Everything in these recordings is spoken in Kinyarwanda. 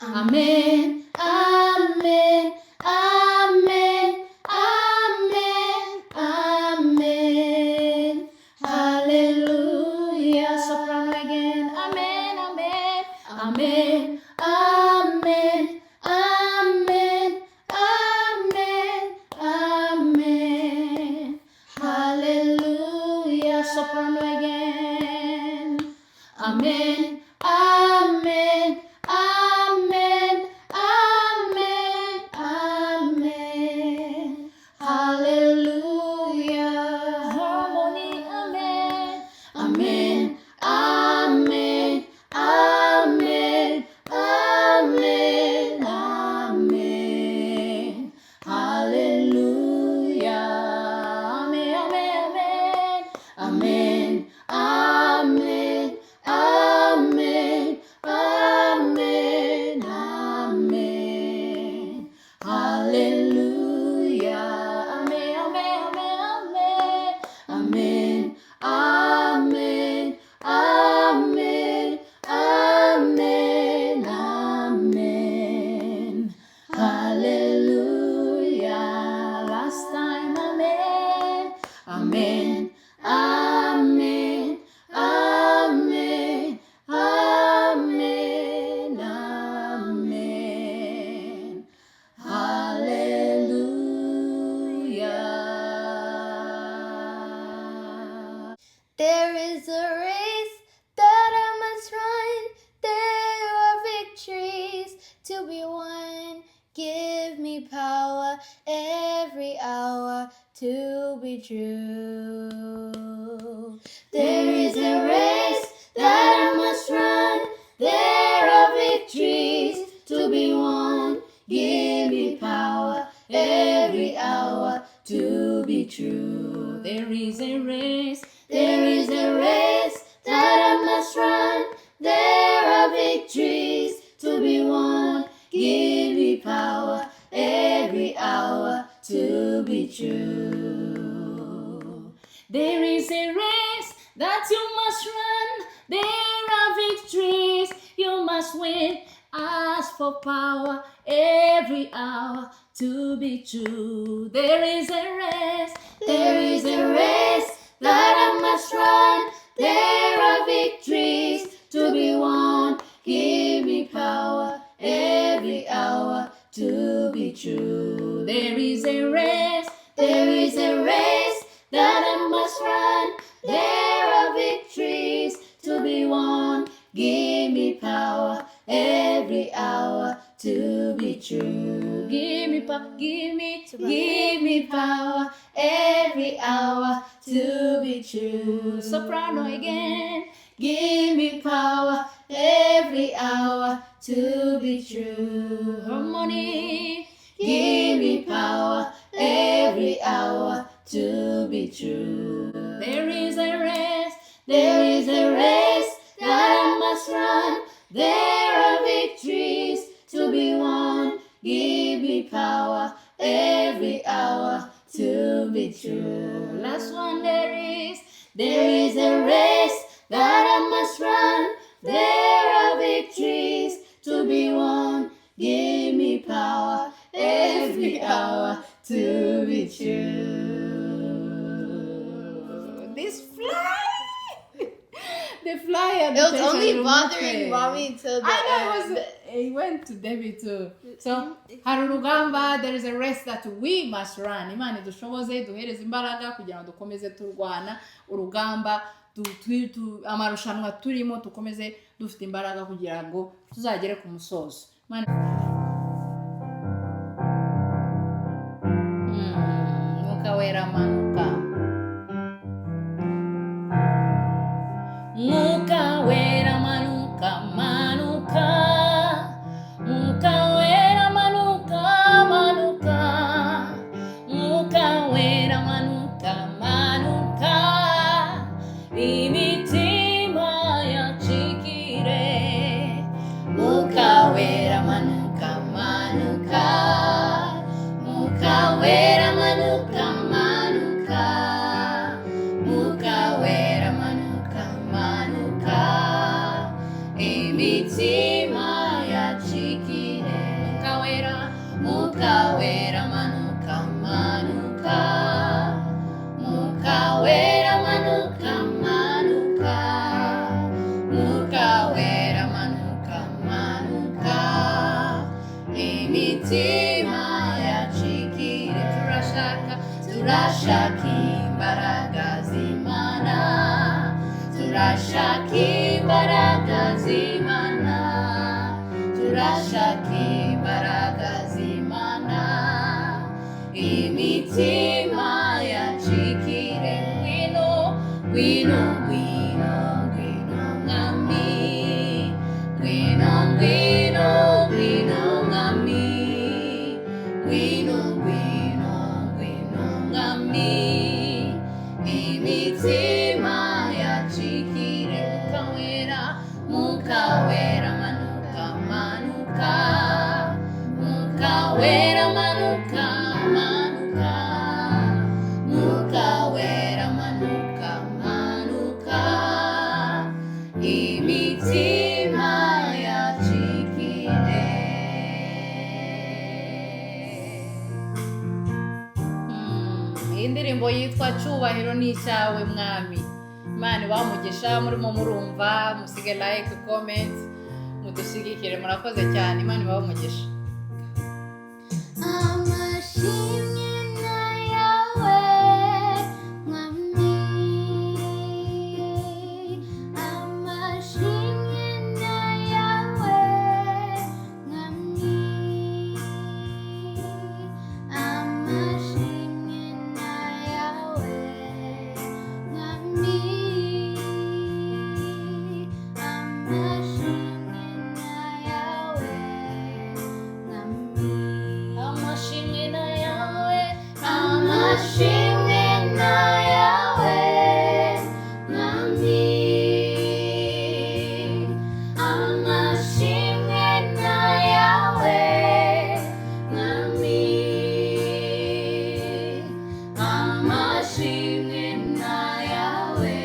Amen, amen, amen, amen, amen. Hallelujah. Soprano again. Amen, amen, amen, amen, amen, amen, amen. Hallelujah. Soprano again. Amen, amen, amen, amen, amen. Hallelujah. Harmony, amen, amen, amen, amen, amen, amen. Hallelujah. Amen, amen, amen, amen, amen, amen, amen. Hallelujah. Amen, amen, amen, amen, amen, amen, amen. Hallelujah. Last time, amen, amen, amen, amen, amen, amen. Hallelujah. There is a race that I must run. There are victories to be won. Give me power every hour to be true. There is a race that I must run. There are victories to be won. Give me power every hour to be true. There is a race. There is a race that I must run. There are victories to be won. Give me power every hour to be true. There is a race that you must run. There are victories you must win. Ask for power every hour to be true. There is a race. There is a race that I must run. There are victories to be won. Give me power every hour to be true. There is a race. There is a race that I must run. There are victories to be won. Give me power every hour to be true. Give me power, give me power every hour to be true. Soprano again. Give me power every hour to be true. Harmony. Give me power every hour to be true. There is a race. There is a race that I must run. There are victories to be won. Give me power every hour to be true. Last one, there is a race that I must run. There are victories to be won. Give me power every hour to be true. This fly. The flyer. It was only bothering mommy till the end. It went to Debbie too. So, hari urugamba, there is a race that we must run. Imana idushoboze duhereze imbaraga kugira ngo dukomeze turwana urugamba, amarushanwa turimo dukomeze dufite imbaraga kugira ngo tuzagere ku musozo. Mwuka wera manuka. Mwuka wera manuka, manuka. Mwuka wera manuka, manuka. Mwuka wera manuka, manuka. Imitima yachikire. Mwuka wera manuka. Mwuka wera manuka manuka, Mwuka wera manuka manuka, Mwuka wera manuka manuka, imitima yacikire. Turashaka imbaraga z'Imana, turashaka imbaraga z'Imana, turashaka imbaraga z'Imana, imitima yacikire. Ngwino ngwino ngwino ngwino mwami, ngwino ngwino ngwino mwami, ngwino ngwino ngwino mwami, imitima yacikire. Mwuka wera manuka manuka, Mwuka wera manuka manuka, Mwuka wera manuka manuka, imitima yacikire. Iyi ndirimbo yitwa Cyubahiro ni icyawe mwami. Imana ibamugisha, murimo murumva, musige like, comment, mudushyigikire, murakoze cyane. Imana ibamugisha. Amashimwe na yawe mwami, amashimwe na yawe mwami, amashimwe na yawe mwami, amashimwe na yawe mwami, amashimwe na yawe, amashimwe na yawe mwami, amashimwe na yawe mwami, amashimwe na yawe mwami,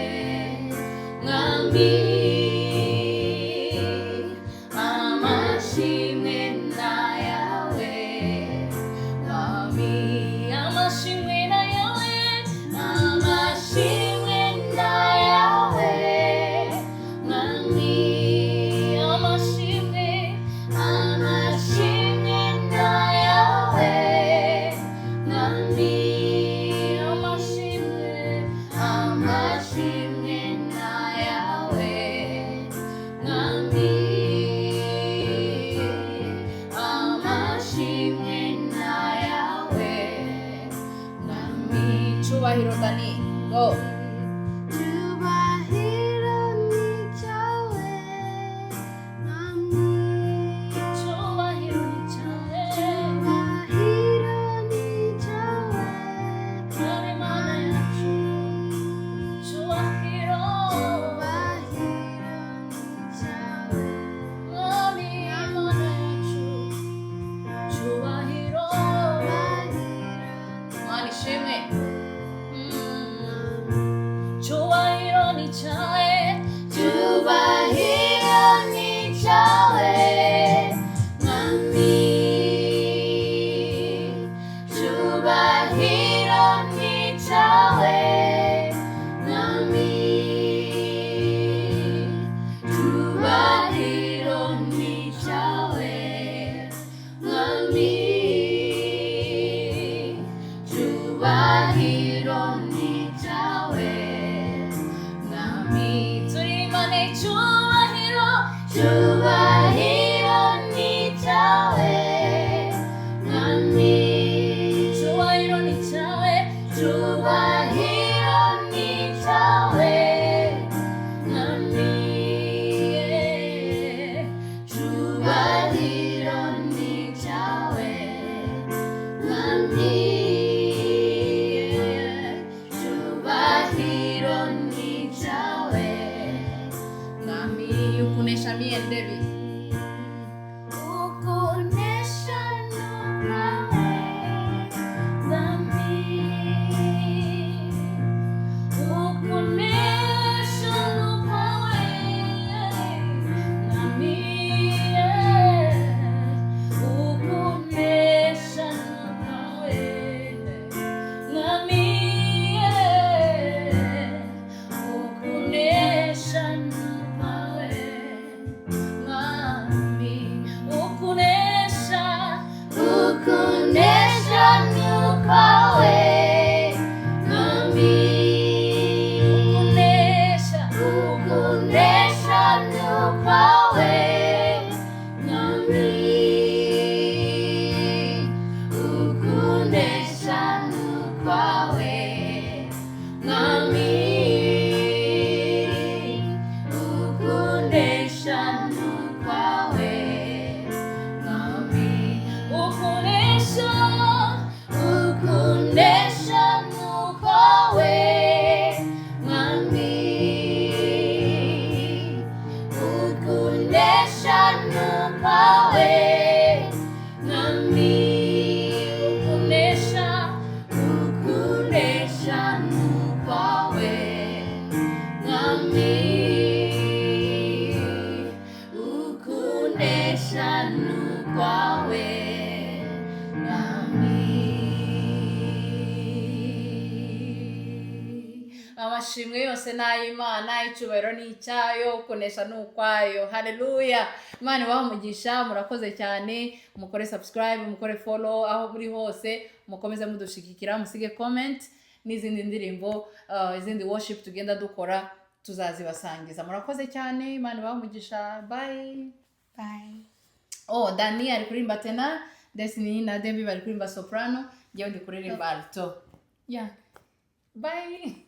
amashimwe na yawe mwami, amashimwe na yawe, amashimwe na yawe mwami, amashimwe, amashimwe na yawe mwami, amashimwe, amashimwe na yawe mwami, amashimwe na yawe mwami. Cyubahiro Dani, go. Cyubahiro ni cyawe mwami, cyubahiro ni cyawe, cyubahiro ni cyawe mwami Mana yacu, cyubahiro, cyubahiro ni cyawe mwami Mana yacu, cyubahiro, Mana ishimwe. nukwawe nami ukunesha nukwawe nami ukunesha nukwawe nami. Amashimwe yose n'ay'Imana, icyubahiro ni icyayo, kunesha ni ukwayo. Haleluya. Imana ibahe umugisha, murakoze cyane. Mukore subscribe, mukore follow aho muri hose, mukomeze mudushigikira, musige comment n'izindi ndirimbo, izindi worship tugenda dukora tuzazibasangiza. Murakoze cyane. Imana ibahe umugisha. Bye. Dani ari kuririmba tenor, Destiny na Debbie bari kuririmba soprano, njyewe ndi kuririmba alto. Yeah. Bye.